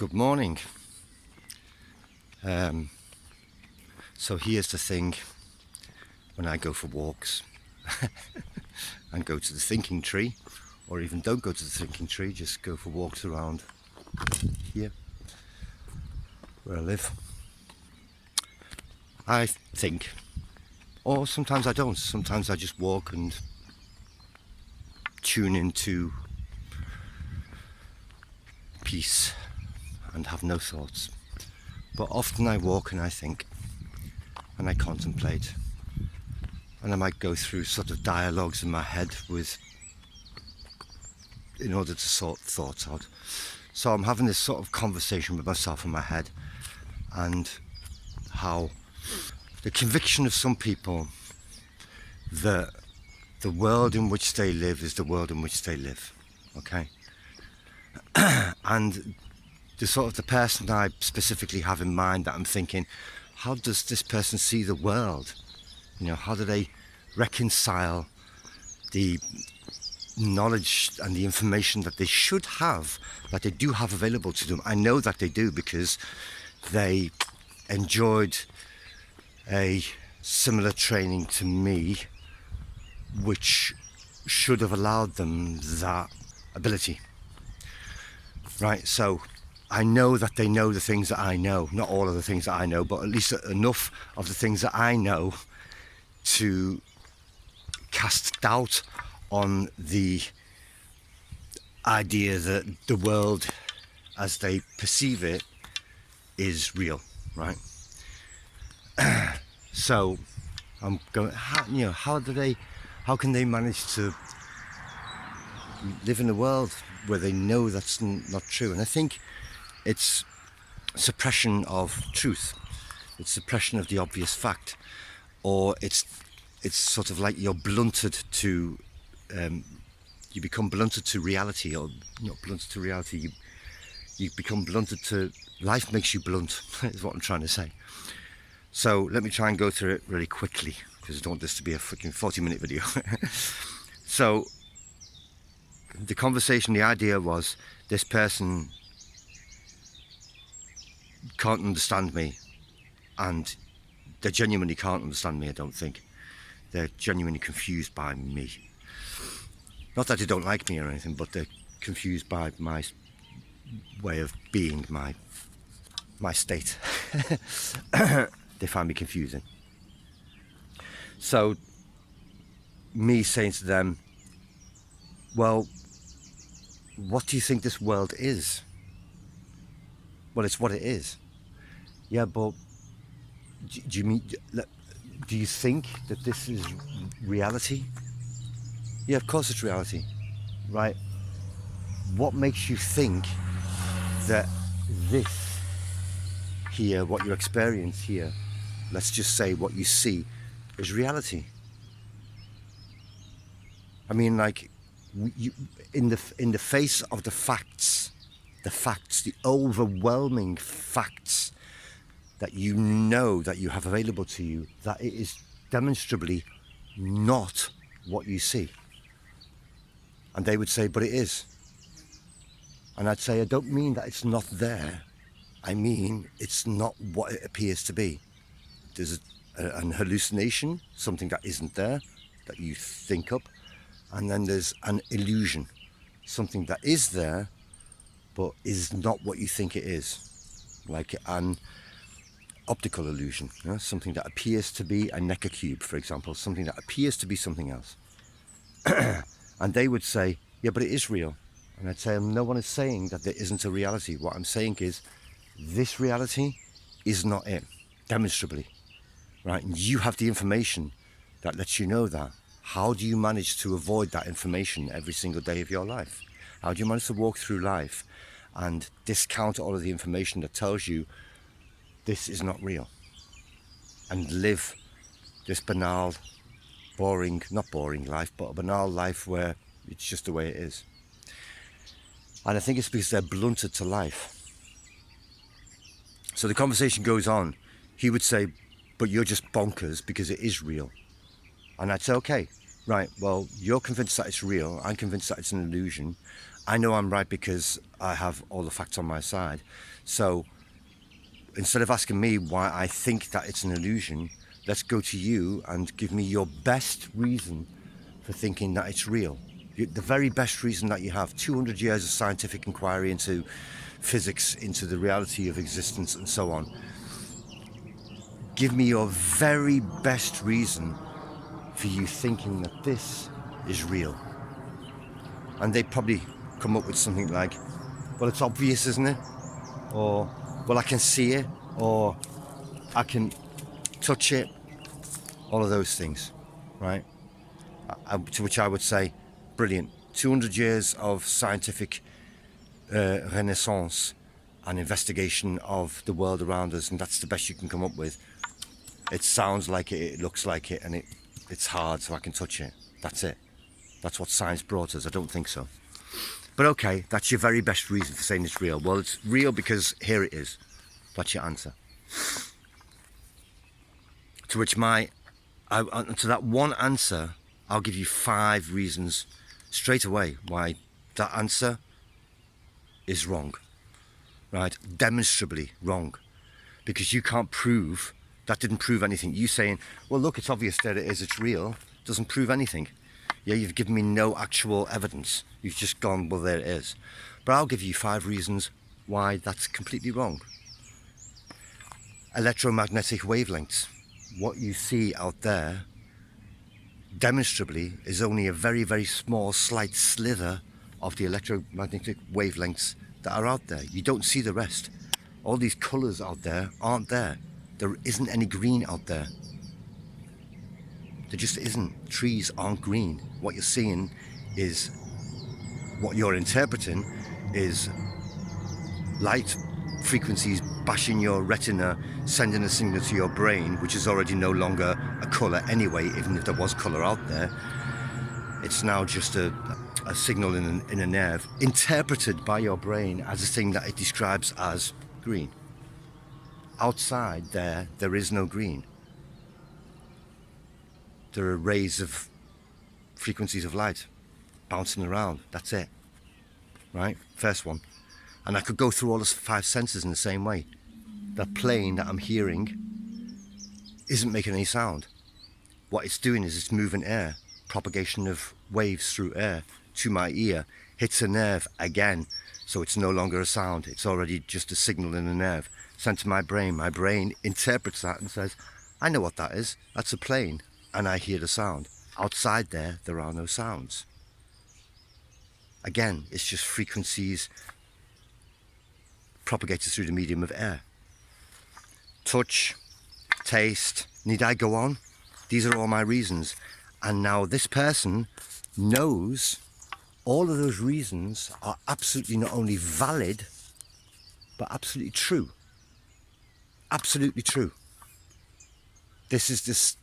Good morning. So here's the thing, when I go for walks and go to the thinking tree, or even don't go to the thinking tree, just go for walks around here where I live, I think, or sometimes I don't. Sometimes I just walk and tune into peace and have no thoughts. But often I walk and I think and I contemplate, and I might go through sort of dialogues in my head in order to sort thoughts out. So I'm having this sort of conversation with myself in my head, and how the conviction of some people that the world in which they live is the world in which they live, okay? And the sort of the person I specifically have in mind that I'm thinking, how does this person see the world? You know, how do they reconcile the knowledge and the information that they should have, that they do have available to them? I know that they do because they enjoyed a similar training to me, which should have allowed them that ability, right? So I know that they know the things that I know, not all of the things that I know, but at least enough of the things that I know to cast doubt on the idea that the world as they perceive it is real, right? So I'm going, how can they manage to live in a world where they know that's not true? And I think it's suppression of truth. It's suppression of the obvious fact, or it's sort of like you're blunted to, you become blunted to reality, or not blunted to reality. You become blunted to life. Makes you blunt, is what I'm trying to say. So let me try and go through it really quickly, because I don't want this to be a freaking 40-minute video. So the conversation, the idea was, this person can't understand me, and they genuinely can't understand me. I don't think they're genuinely confused by me. Not that they don't like me or anything, but they're confused by my way of being, my state. They find me confusing. So me saying to them, well, what do you think this world is? Well, it's what it is. Yeah, but do you think that this is reality? Yeah, of course it's reality, right? What makes you think that this here, what you experience here, let's just say what you see, is reality? I mean, like, in the face of the facts, the overwhelming facts that you know that you have available to you, that it is demonstrably not what you see. And they would say, but it is. And I'd say, I don't mean that it's not there. I mean, it's not what it appears to be. There's an hallucination, something that isn't there, that you think up. And then there's an illusion, something that is there, but is not what you think it is. Like an optical illusion, you know? Something that appears to be a Necker cube, for example, something that appears to be something else. And they would say, yeah, but it is real. And I'd say, no one is saying that there isn't a reality. What I'm saying is, this reality is not it, demonstrably, right? And you have the information that lets you know that. How do you manage to avoid that information every single day of your life? How do you manage to walk through life and discount all of the information that tells you this is not real, and live this banal, not boring life, but a banal life where it's just the way it is? And I think it's because they're blunted to life. So the conversation goes on. He would say, but you're just bonkers because it is real. And I'd say, okay, right, well, you're convinced that it's real. I'm convinced that it's an illusion. I know I'm right because I have all the facts on my side. So instead of asking me why I think that it's an illusion, let's go to you and give me your best reason for thinking that it's real. The very best reason that you have. 200 years of scientific inquiry into physics, into the reality of existence and so on. Give me your very best reason for you thinking that this is real. And they probably come up with something like, well, it's obvious, isn't it? Or, well, I can see it, or I can touch it, all of those things, right? To which I would say, brilliant. 200 years of scientific renaissance and investigation of the world around us, and that's the best you can come up with. It sounds like it, it looks like it, and it's hard, so I can touch it. That's it. That's what science brought us. I don't think so. But okay, that's your very best reason for saying it's real. Well, it's real because here it is. That's your answer. To which to that one answer, I'll give you 5 reasons straight away why that answer is wrong. Right? Demonstrably wrong. Because you can't prove, that didn't prove anything. You saying, well, look, it's obvious that it is, it's real, doesn't prove anything. Yeah, you've given me no actual evidence. You've just gone, well, there it is. But I'll give you 5 reasons why that's completely wrong. Electromagnetic wavelengths. What you see out there, demonstrably, is only a very, very small, slight slither of the electromagnetic wavelengths that are out there. You don't see the rest. All these colours out there aren't there. There isn't any green out there. There just isn't. Trees aren't green. What you're seeing is, what you're interpreting is light frequencies bashing your retina, sending a signal to your brain, which is already no longer a colour anyway, even if there was colour out there. It's now just a signal in a nerve, interpreted by your brain as a thing that it describes as green. Outside there is no green. There are rays of frequencies of light bouncing around. That's it. Right? First one. And I could go through all the 5 senses in the same way. That plane that I'm hearing isn't making any sound. What it's doing is it's moving air. Propagation of waves through air to my ear hits a nerve again. So it's no longer a sound. It's already just a signal in a nerve sent to my brain. My brain interprets that and says, I know what that is. That's a plane. And I hear the sound. Outside there are no sounds. Again, it's just frequencies propagated through the medium of air. Touch, taste, need I go on? These are all my reasons. And now this person knows all of those reasons are absolutely not only valid, but absolutely true. Absolutely true. This is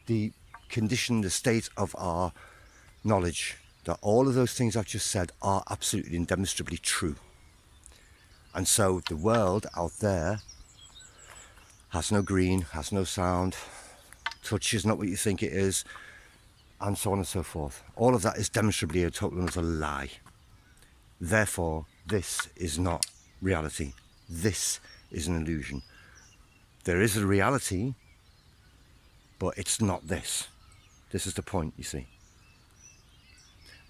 the condition, the state of our knowledge, that all of those things I've just said are absolutely and demonstrably true. And so the world out there has no green, has no sound, touch is not what you think it is, and so on and so forth. All of that is demonstrably a total and utter lie. Therefore, this is not reality. This is an illusion. There is a reality, but it's not this. This is the point, you see.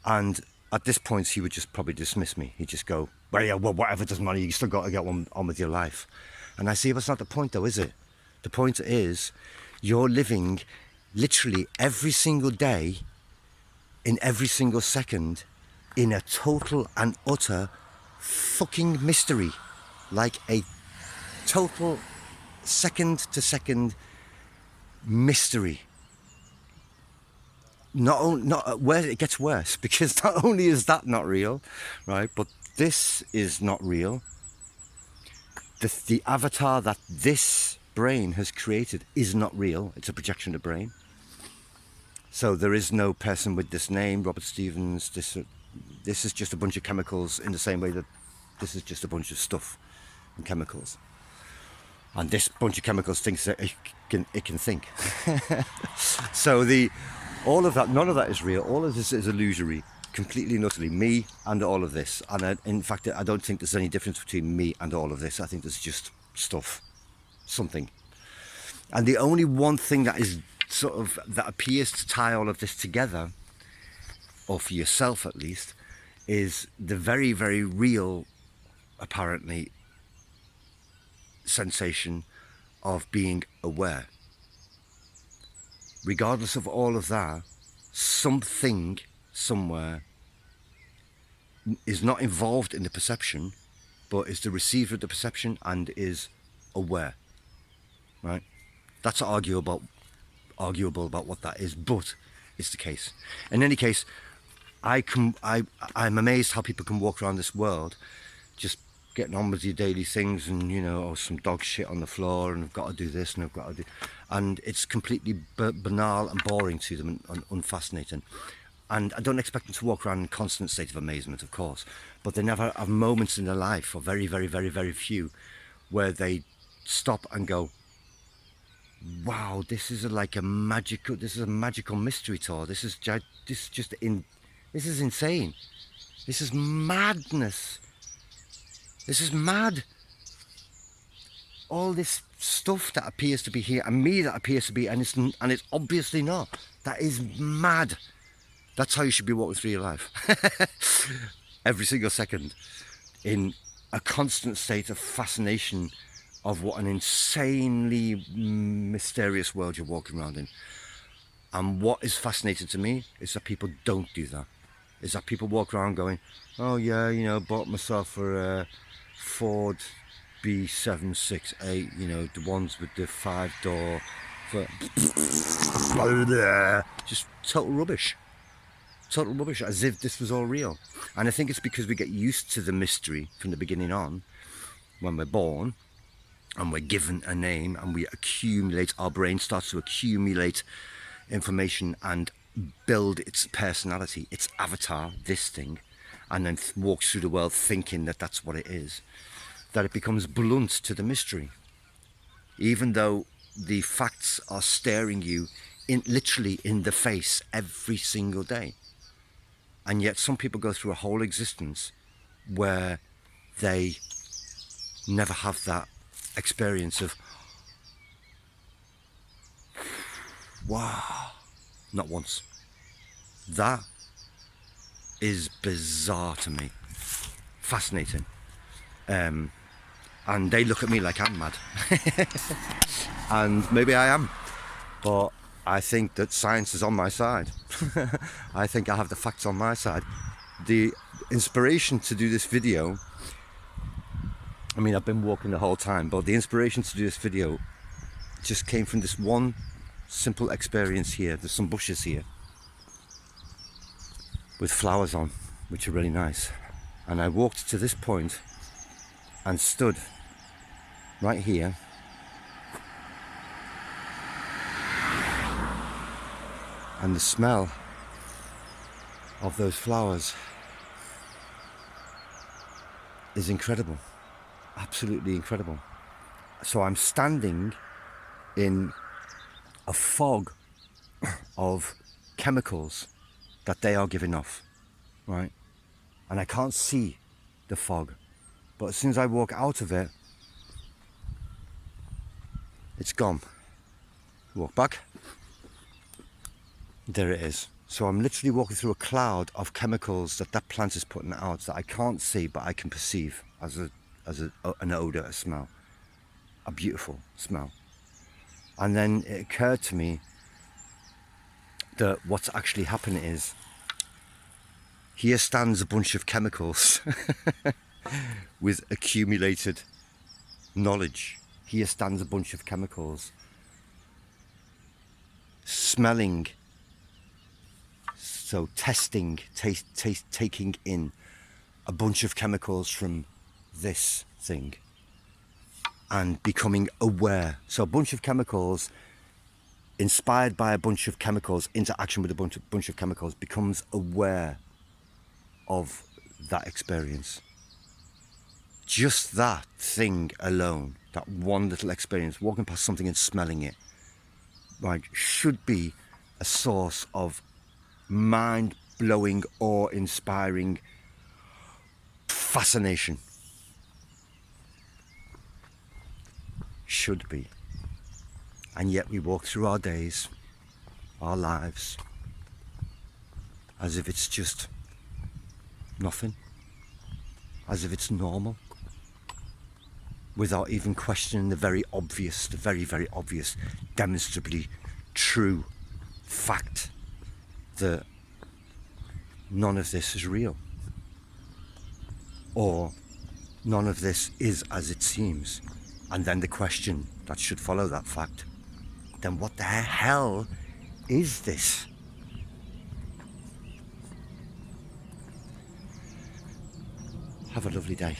And at this point, he would just probably dismiss me. He'd just go, well, yeah, well, whatever, doesn't matter. You still got to get on with your life. And I say, that's not the point, though, is it? The point is, you're living literally every single day, in every single second, in a total and utter fucking mystery. Like a total second-to-second mystery. Not where it gets worse, because not only is that not real, right, but this is not real. The avatar that this brain has created is not real. It's a projection of the brain. So there is no person with this name, Robert Stevens. This is just a bunch of chemicals, in the same way that this is just a bunch of stuff and chemicals. And this bunch of chemicals thinks that it can think. So All of that, none of that is real. All of this is illusory, completely and utterly. Me and all of this. And in fact, I don't think there's any difference between me and all of this. I think there's just stuff, something. And the only one thing that is sort of, that appears to tie all of this together, or for yourself at least, is the very, very real, apparently, sensation of being aware. Regardless of all of that, something somewhere is not involved in the perception, but is the receiver of the perception and is aware, right? That's arguable about what that is, but it's the case. In any case, I'm amazed how people can walk around this world just getting on with your daily things, and oh, some dog shit on the floor, and I've got to do this, and I've got to do, and it's completely banal and boring to them, and unfascinating. And I don't expect them to walk around in a constant state of amazement, of course, but they never have moments in their life, or very, very, very, very few, where they stop and go, wow, this is a magical mystery tour. This is insane. This is madness. This is mad. All this stuff that appears to be here, and me that appears to be, and it's obviously not. That is mad. That's how you should be walking through your life. Every single second, in a constant state of fascination of what an insanely mysterious world you're walking around in. And what is fascinating to me is that people don't do that. Is that people walk around going, oh yeah, bought myself a Ford B768, the ones with the 5-door, just total rubbish, as if this was all real. And I think it's because we get used to the mystery from the beginning on, when we're born, and we're given a name, and we accumulate, our brain starts to accumulate information and build its personality, its avatar, this thing, and then walks through the world thinking that that's what it is, that it becomes blunt to the mystery, even though the facts are staring you literally in the face every single day. And yet some people go through a whole existence where they never have that experience of, wow, not once. That is bizarre to me, fascinating. And they look at me like I'm mad. And maybe I am, but I think that science is on my side. I think I have the facts on my side. The inspiration to do this video, I mean, I've been walking the whole time, but the inspiration to do this video just came from this one simple experience here. There's some bushes here with flowers on, which are really nice. And I walked to this point and stood right here, and the smell of those flowers is incredible, absolutely incredible. So I'm standing in a fog of chemicals that they are giving off, right? And I can't see the fog, but as soon as I walk out of it, it's gone. Walk back, there it is. So I'm literally walking through a cloud of chemicals that plant is putting out that I can't see, but I can perceive as an odor, a smell, a beautiful smell. And then it occurred to me that what's actually happening is, here stands a bunch of chemicals with accumulated knowledge. Here stands a bunch of chemicals smelling, so testing, taking in a bunch of chemicals from this thing and becoming aware. So a bunch of chemicals inspired by a bunch of chemicals, interaction with a bunch of chemicals, becomes aware of that experience. Just that thing alone, that one little experience, walking past something and smelling it, right, should be a source of mind-blowing, awe-inspiring fascination. Should be. And yet we walk through our days, our lives, as if it's just nothing, as if it's normal, without even questioning the very obvious, the very, very obvious, demonstrably true fact that none of this is real, or none of this is as it seems. And then the question that should follow that fact, then what the hell is this? Have a lovely day.